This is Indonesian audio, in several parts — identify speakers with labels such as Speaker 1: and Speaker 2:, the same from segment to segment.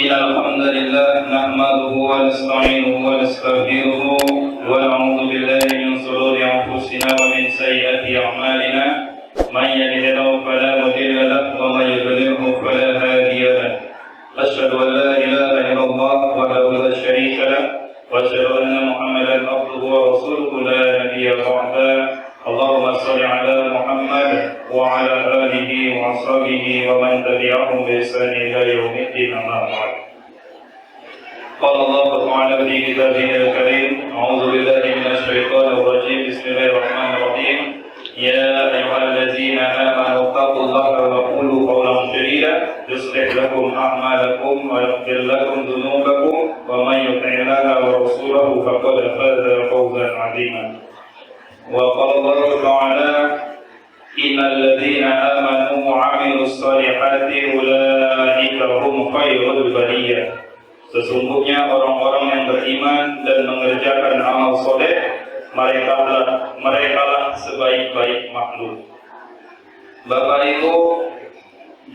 Speaker 1: إن الحمد لله نحمده ونستعينه ونستغفره ونعوذ بالله من شرور أنفسنا ومن سيئات أعمالنا من يهده الله فلا مضل له ومن يضلل فلا هادي له أشهد أن لا إله إلا الله وحده لا شريك له وأشهد أن محمدا عبده ورسوله لا نبي بعده اللهم صل على محمد وعلى آله وصحبه ومن تبعهم بإحسان إلى يوم الدين أما بعد قال الله تعالى في كتابه الكريم أعوذ بالله من الشيطان الرجيم بسم الله الرحمن الرحيم يا أيها الذين آمنوا اتقوا الله وقولوا قولا سديدا يصلح لكم أعمالكم ويغفر لكم ذنوبكم ومن يطع الله ورسوله فقد فاز فوزا عظيما وقال الله تعالى إن الذين آمنوا وعملوا الصالحات أولئك هم خير البرية. Sesungguhnya orang-orang yang beriman dan mengerjakan amal soleh, mereka lah sebaik-baik makhluk. Bapak Ibu,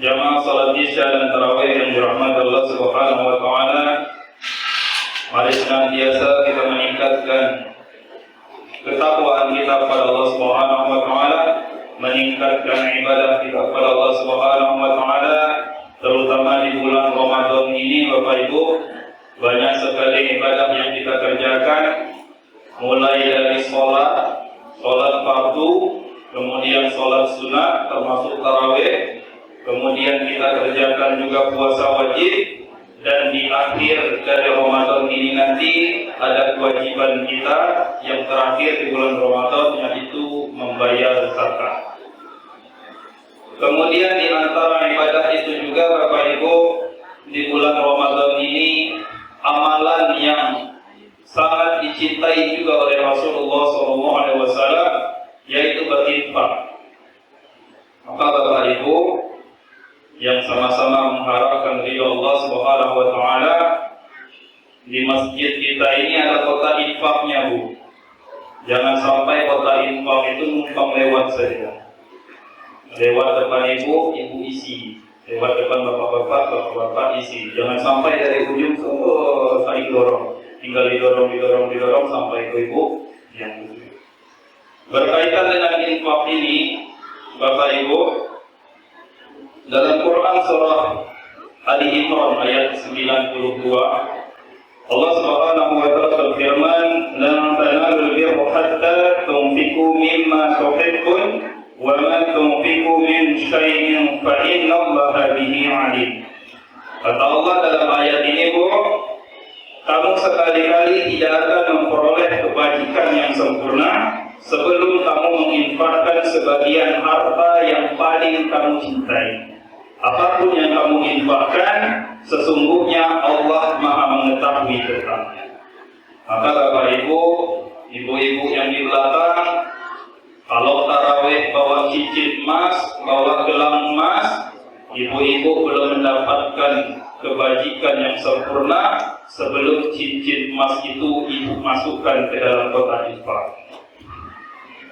Speaker 1: jamaah salat isya dan tarawih yang dirahmati Allah Subhanahu wa taala, mari senantiasa kita meningkatkan ketakwaan kita kepada Allah Subhanahu wa taala, meningkatkan ibadah kita kepada Allah Subhanahu wa taala, terutama di bulan Ramadan ini. Bapak Ibu, banyak sekali ibadah yang kita kerjakan, mulai dari sholat fardu, kemudian sholat sunnah termasuk tarawih, kemudian kita kerjakan juga puasa wajib, dan di akhir dari Ramadan ini nanti ada kewajiban kita yang terakhir di bulan Ramadan, yaitu membayar zakat. Kemudian di antara ibadah itu juga Bapak Ibu, di bulan Ramadan ini amalan yang sangat dicintai juga oleh Rasulullah SAW, yaitu berinfak. Maka Bapak Ibu yang sama-sama mengharapkan ridha Allah Subhanahu wa taala, di masjid kita ini ada kotak infaknya, Bu. Jangan sampai kotak infak itu numpang lewat saja. Lewat depan ibu isi. Lewat depan bapak-bapak isi. Jangan sampai dari ujung ke saling dorong. Tinggal didorong sampai ke ibu yang ujung. Berkaitan dengan infak ini, Bapak Ibu, dalam Quran surah Ali Imran ayat 92, Allah Subhanahu wa taala berfirman, "Lan tanalul birra hatta tunfiqu mimma tuhibbun wa ma tunfiqu min syai'in fa innallaha bihi 'alim." Kata Allah dalam ayat ini, Bu, kamu sekali-kali tidak akan memperoleh kebajikan yang sempurna sebelum kamu menginfakkan sebagian harta yang paling kamu cintai. Apapun yang kamu infakkan, sesungguhnya Allah Maha mengetahui tentangnya. Maka Bapak Ibu, ibu-ibu yang di belakang, kalau tarawih bawa cincin emas, bawa gelang emas, ibu-ibu belum mendapatkan kebajikan yang sempurna sebelum cincin emas itu ibu masukkan ke dalam kotak infak.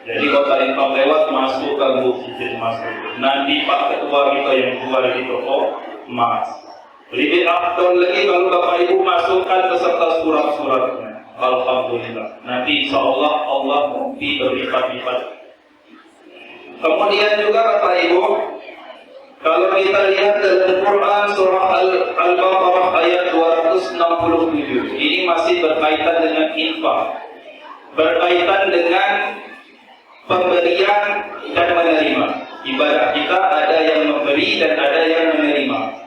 Speaker 1: Jadi kotak infak lewat, masukkan Bu cincin emas itu. Nanti Pak Ketua kita yang jual di toko emas. Lebih afdol lagi kalau Bapak Ibu masukkan beserta surat-suratnya. Alhamdulillah. Nanti insya Allah berlipat-lipat. Kemudian juga Bapak Ibu, kalau kita lihat dalam Quran surah Al-Baqarah ayat 267, ini masih berkaitan dengan infak, berkaitan dengan pemberian dan menerima. Ibadah kita ada yang memberi dan ada yang menerima.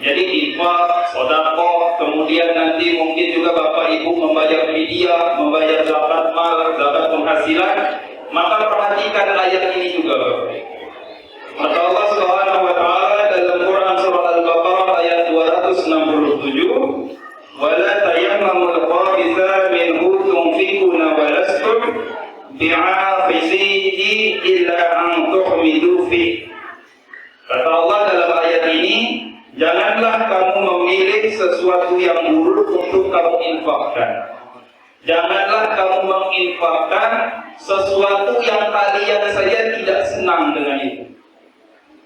Speaker 1: Jadi infak, sedekah, kemudian nanti mungkin juga Bapak Ibu membayar fidyah, membayar zakat mal, zakat penghasilan. Maka perhatikan ayat ini juga Bapak Ibu. Maka Allah Subhanahu wa taala dalam Quran surah Al-Baqarah ayat 267, "Wala tayammamul khabitha minhu tunfiquna wa lastum bi'afizihi illa an tuhmidu fi." Kata Allah dalam ayat ini, janganlah kamu memilih sesuatu yang buruk untuk kamu infakkan. Janganlah kamu menginfakkan sesuatu yang kalian saja tidak senang dengan itu.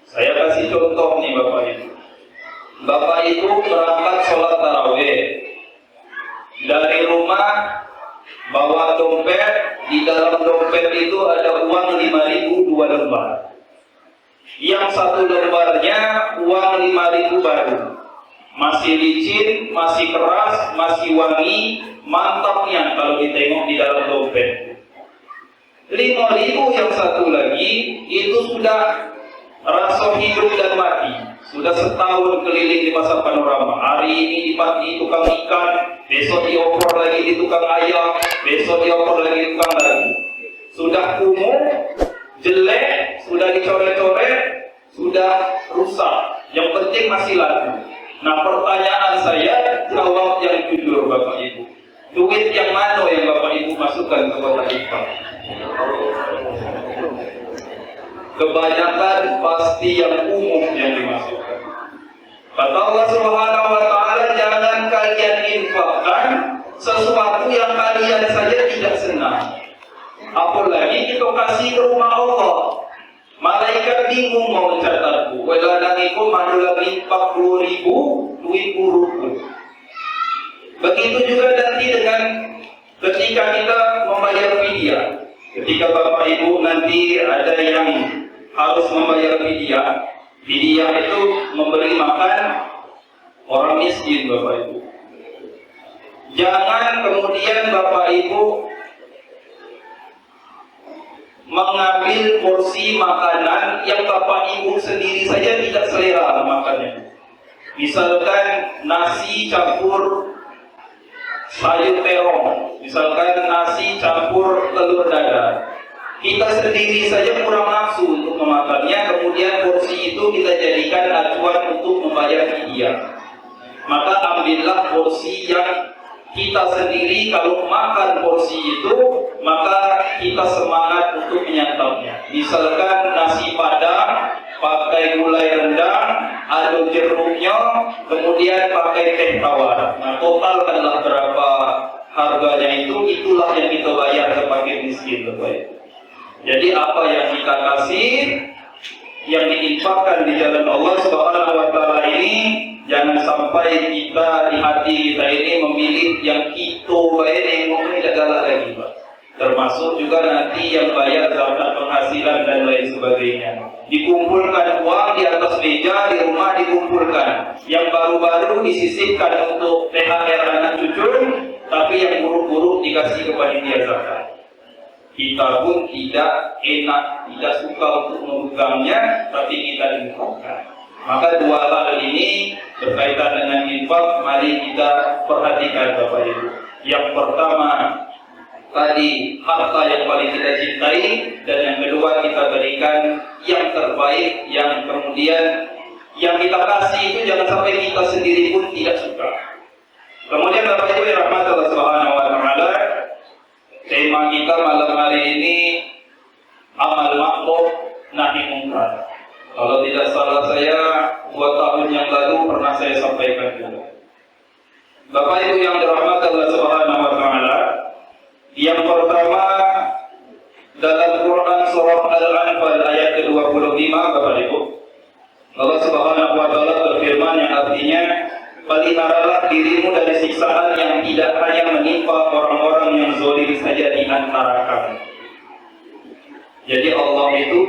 Speaker 1: Saya kasih contoh nih Bapak Ibu. Bapak Ibu berangkat sholat tarawih dari rumah, bawa dompet, di dalam dompet itu ada uang 5.000 2 lembar. Yang satu lembarnya uang 5.000 baru, masih licin, masih keras, masih wangi, mantapnya kalau ditengok di dalam dompet. 5.000 yang satu lagi itu sudah rasa hidup dan mati. Sudah setahun keliling di pasar Panorama. Hari ini di tukang ikan, besok dioper lagi di tukang ayam, besok dioper lagi di tukang daging. Sudah kumuh, jelek, sudah dicoret-coret, sudah rusak. Yang penting masih laku. Nah, pertanyaan saya, jawab yang jujur Bapak Ibu. Duit yang mana yang Bapak Ibu masukkan ke kotak infak? Kebanyakan pasti yang umum yang dimasukkan. Kata Allah Subhanahu wa taala, jangan kalian infakkan sesuatu yang kalian saja tidak senang. Apalagi kita kasih ke rumah Allah. Malaikat bingung mau mencatatku. Weladaniku manulah 40.000 duit buruku. Begitu juga nanti dengan ketika kita membayar fidyah. Ketika Bapak Ibu nanti ada yang harus membayar fidyah. Fidyah itu memberi makan orang miskin Bapak Ibu. Jangan kemudian Bapak Ibu mengambil porsi makanan yang Bapak Ibu sendiri saja tidak selera makannya. Misalkan nasi campur sayur terong, misalkan nasi campur telur dadar. Kita sendiri saja kurang nafsu untuk memakannya, kemudian porsi itu kita jadikan acuan untuk membayar fidyah. Maka ambillah porsi yang kita sendiri, kalau makan porsi itu, maka kita semangat untuk menyantapnya. Misalkan nasi padang, pakai gulai rendang, ada jeruknya, kemudian pakai teh tawar. Nah, totalkanlah berapa harganya itu, itulah yang kita bayar ke fakir miskin, Bapak. Jadi apa yang kita kasih, yang diinfakkan di jalan Allah Subhanahu wa taala ini, jangan sampai kita di hati kita ini memilih yang kita bayar yang mungkin tidak galak lagi, Pak. Termasuk juga nanti yang bayar zakat penghasilan dan lain sebagainya. Dikumpulkan uang di atas meja di rumah, dikumpulkan. Yang baru-baru disisipkan untuk THR anak cucu, tapi yang buruk-buruk dikasih kepada dia zakat. Kita pun tidak enak, tidak suka untuk memegangnya, tapi kita infakkan. Maka dua hal ini berkaitan dengan infak, mari kita perhatikan Bapak Ibu. Yang pertama, tadi harta yang paling kita cintai, dan yang kedua kita berikan yang terbaik, yang kemudian yang kita kasih itu jangan sampai kita sendiri pun tidak suka. Kemudian Bapak Ibu yang rahmat Allah Subhanahu wa taala, tema kita malam hari ini amal ma'ruf nahi mungkar. Kalau tidak salah saya 2 tahun yang lalu pernah saya sampaikan juga. Bapak Ibu yang dirahmati Allah Subhanahu wa taala, yang pertama dalam Quran surah Al-Anfal ayat ke-25, Bapak Ibu, Allah Subhanahu wa taala berfirman yang artinya, peliharalah dirimu dari siksaan yang tidak hanya menimpa orang-orang yang zalim saja di antara kamu. Jadi Allah itu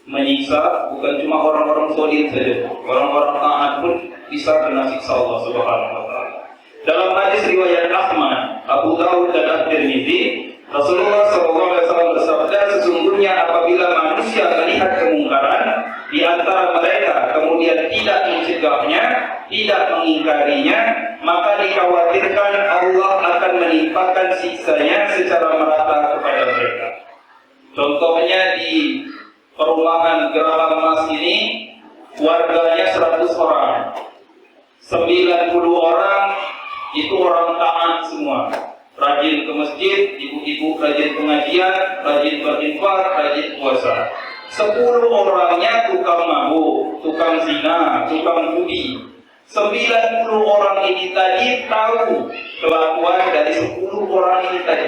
Speaker 1: menyiksa bukan cuma orang-orang zalim saja, orang-orang taat pun bisa kena siksa Allah Subhanahu wa taala. Dalam hadis riwayat Ahmad, Abu Dawud dan At-Tirmidzi, Rasulullah SAW bersabda, sesungguhnya apabila manusia melihat kemungkaran di antara mereka, kemudian tidak mencegahnya, tidak mengingkarinya, maka dikhawatirkan Allah akan menimpakan siksanya secara merata kepada mereka. Contohnya di perumahan Geraha Emas ini, warganya 100 orang, 90 orang itu orang taat semua, rajin ke masjid, ibu-ibu rajin pengajian, rajin berinfak, rajin puasa. 10 orangnya tukang mabuk, tukang zina, tukang judi. 90 orang ini tadi tahu kelakuan dari 10 orang ini tadi,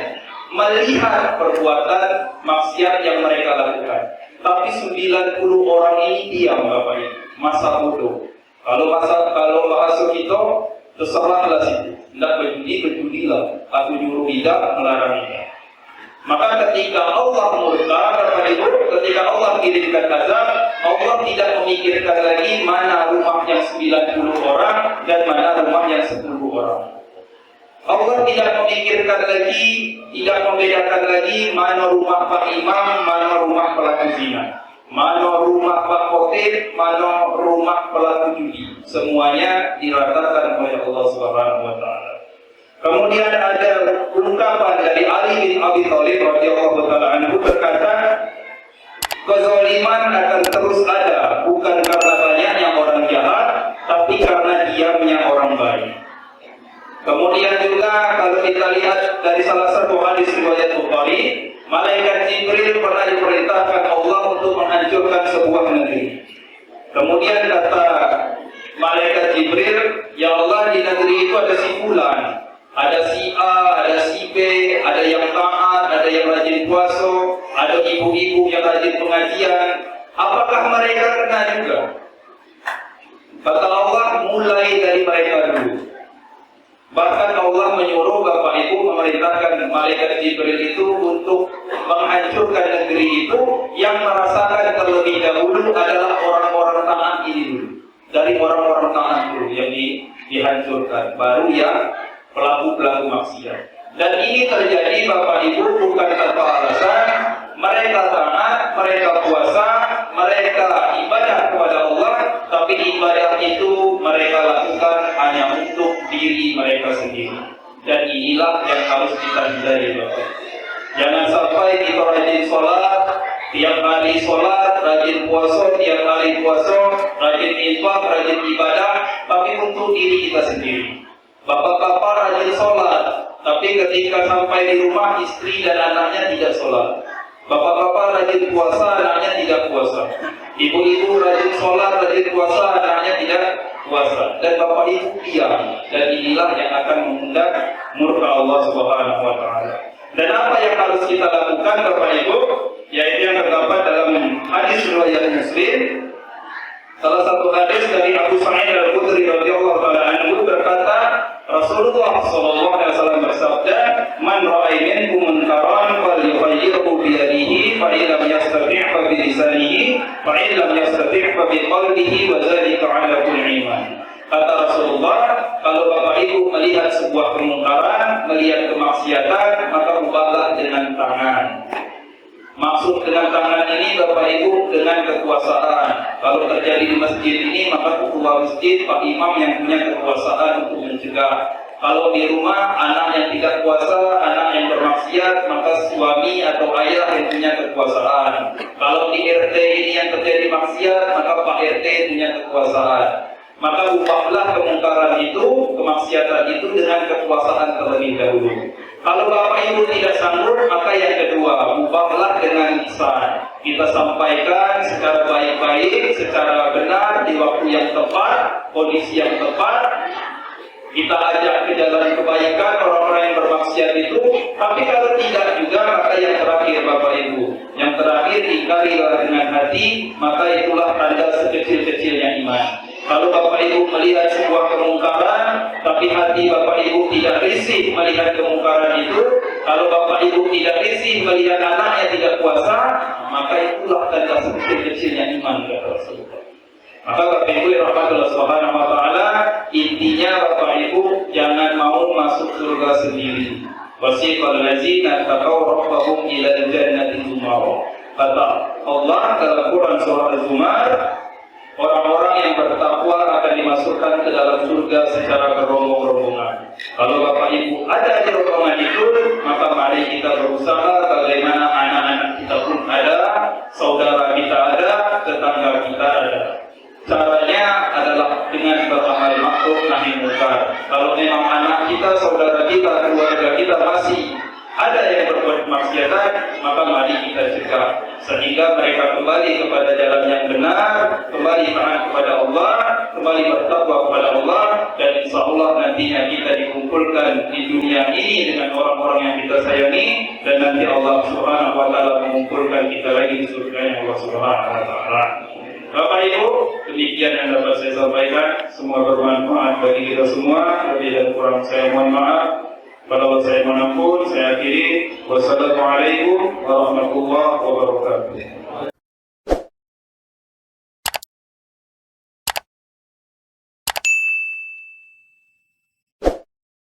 Speaker 1: melihat perbuatan maksiat yang mereka lakukan. Tapi 90 orang ini diam, Bapak Ibu, masa bodoh. Kalau bahasa kita terserahlah situ. Tidak berjudilah. Aku nyuruh tidak, melarang tidak. Maka ketika Allah murka kepada itu, ketika Allah kirimkan azab, Allah tidak memikirkan lagi mana rumah yang 90 orang dan mana rumah yang 10 orang. Allah tidak memikirkan lagi, tidak membedakan lagi mana rumah Pak Imam, mana rumah pelaku zina, mana rumah Pak Khotib, mana rumah pelaku judi. Semuanya diratakan oleh Allah Subhanahu wa taala. Kemudian ada ungkapan dari Ali bin Abi Thalib radhiyallahu taala anhu berkata, kezaliman akan terus ada bukan karena banyaknya orang jahat, tapi karena diamnya orang baik. Kemudian juga kalau kita lihat dari salah satu hadis riwayat Bukhari, malaikat Jibril pernah diperintahkan Allah untuk menghancurkan sebuah negeri. Kemudian kata malaikat Jibril, ya Allah, di negeri itu ada si fulan, ada si A, ada si B, ada yang taat, ada yang rajin puasa, ada ibu-ibu yang rajin pengajian. Apakah mereka kena juga? Kata Allah, mulai dari mereka dulu. Bahkan Allah menyuruh Bapak Ibu memerintahkan malaikat Jibril itu untuk menghancurkan negeri itu. Yang merasakan terlebih dahulu adalah orang-orang taat ini dulu. Dari orang-orang taat dulu yang dihancurkan, baru yang pelaku-pelaku maksiat. Dan ini terjadi Bapak Ibu bukan tanpa alasan. Mereka taat, mereka puasa, mereka ibadah kepada Allah, tapi ibadah itu mereka lakukan hanya untuk diri mereka sendiri. Dan inilah yang harus kita hindari, Bapak. Jangan sampai kita rajin sholat, tiap hari sholat, rajin puasa, tiap hari puasa, rajin infak, rajin ibadah, tapi untuk diri kita sendiri. Bapak-bapak rajin sholat, tapi ketika sampai di rumah istri dan anaknya tidak sholat. Bapak-bapak rajin puasa, anaknya tidak puasa. Ibu-ibu rajin sholat, rajin puasa, anaknya tidak puasa. Dan bapak ibu diam. Dan inilah yang akan mengundang murka Allah Subhanahu wa taala. Dan apa yang harus kita lakukan Bapak Ibu? Yaitu yang terdapat dalam hadis riwayat Muslim. Salah satu hadis dari Abu Sa'id Al-Khudri radhiyallahu taala anhu berkata, Rasulullah sallallahu alaihi wasallam bersabda, "Man ra'a minkum munkaran falyughayyirhu bi yadihi, fa in lam yastati' fa bi lisanihi, fa in lam yastati' fa bi qalbihi wa dzalika 'ala kulli iman." Kata Rasulullah, kalau Bapak Ibu melihat sebuah kemungkaran, melihat kemaksiatan, maka ubahlah dengan tangan. Maksud dengan tangan ini Bapak Ibu dengan kekuasaan. Kalau terjadi di masjid ini, maka ketua masjid, Pak Imam yang punya kekuasaan untuk mencegah. Kalau di rumah, anak yang tidak puasa, anak yang bermaksiat, maka suami atau ayah yang punya kekuasaan. Kalau di RT ini yang terjadi maksiat, maka Pak RT punya kekuasaan. Maka ubahlah kemungkaran itu, kemaksiatan itu dengan kekuasaan terlebih dahulu. Kalau Bapak Ibu tidak sanggup, maka yang kedua, ubahlah dengan lisan. Kita sampaikan secara baik-baik, secara benar, di waktu yang tepat, kondisi yang tepat. Kita ajak ke jalan kebaikan orang-orang yang bermaksiat itu. Tapi kalau tidak juga, maka yang terakhir Bapak Ibu, yang terakhir ingkarilah dengan hati, maka itulah tanda sekecil-kecilnya iman. Kalau Bapak Ibu melihat sebuah kemungkaran, tapi hati Bapak Ibu tidak risih melihat kemungkaran itu, kalau Bapak Ibu tidak risih melihat anaknya tidak puasa, maka itulah tanda sekecil-kecilnya iman, kata Rasulullah. Maka Bapak Ibu yang rahmatullah subhanahu wa ta'ala, intinya Bapak Ibu jangan mau masuk surga sendiri. Wasiqal ladzina taqaw rabbahum ila jannati zumar. Kata Allah dalam Quran surah Al-Zumar, orang-orang yang bertakwa akan dimasukkan ke dalam surga secara berombong-rombongan. Kalau Bapak Ibu ada di rombongan itu, maka mari kita berusaha bagaimana anak-anak kita pun ada, saudara kita ada, tetangga kita ada. Caranya adalah dengan beramal ma'ruf nahi munkar. Kalau memang anak kita, saudara kita, keluarga kita masih ada yang berbuat maksiatan, maka mari kita cegah sehingga mereka kembali kepada jalan yang benar, kembali taat kepada Allah, kembali bertakwa kepada Allah, dan insya Allah nantinya kita dikumpulkan di dunia ini dengan orang-orang yang kita sayangi, dan nanti Allah Subhanahu wa taala mengumpulkan kita lagi di surga Allah Subhanahu wa taala. Bapak Ibu, demikian yang dapat saya sampaikan. Semoga bermanfaat bagi kita semua. Lebih dan kurang saya mohon maaf. Kalau saya menampun, saya akhiri. Wassalamualaikum warahmatullahi wabarakatuh.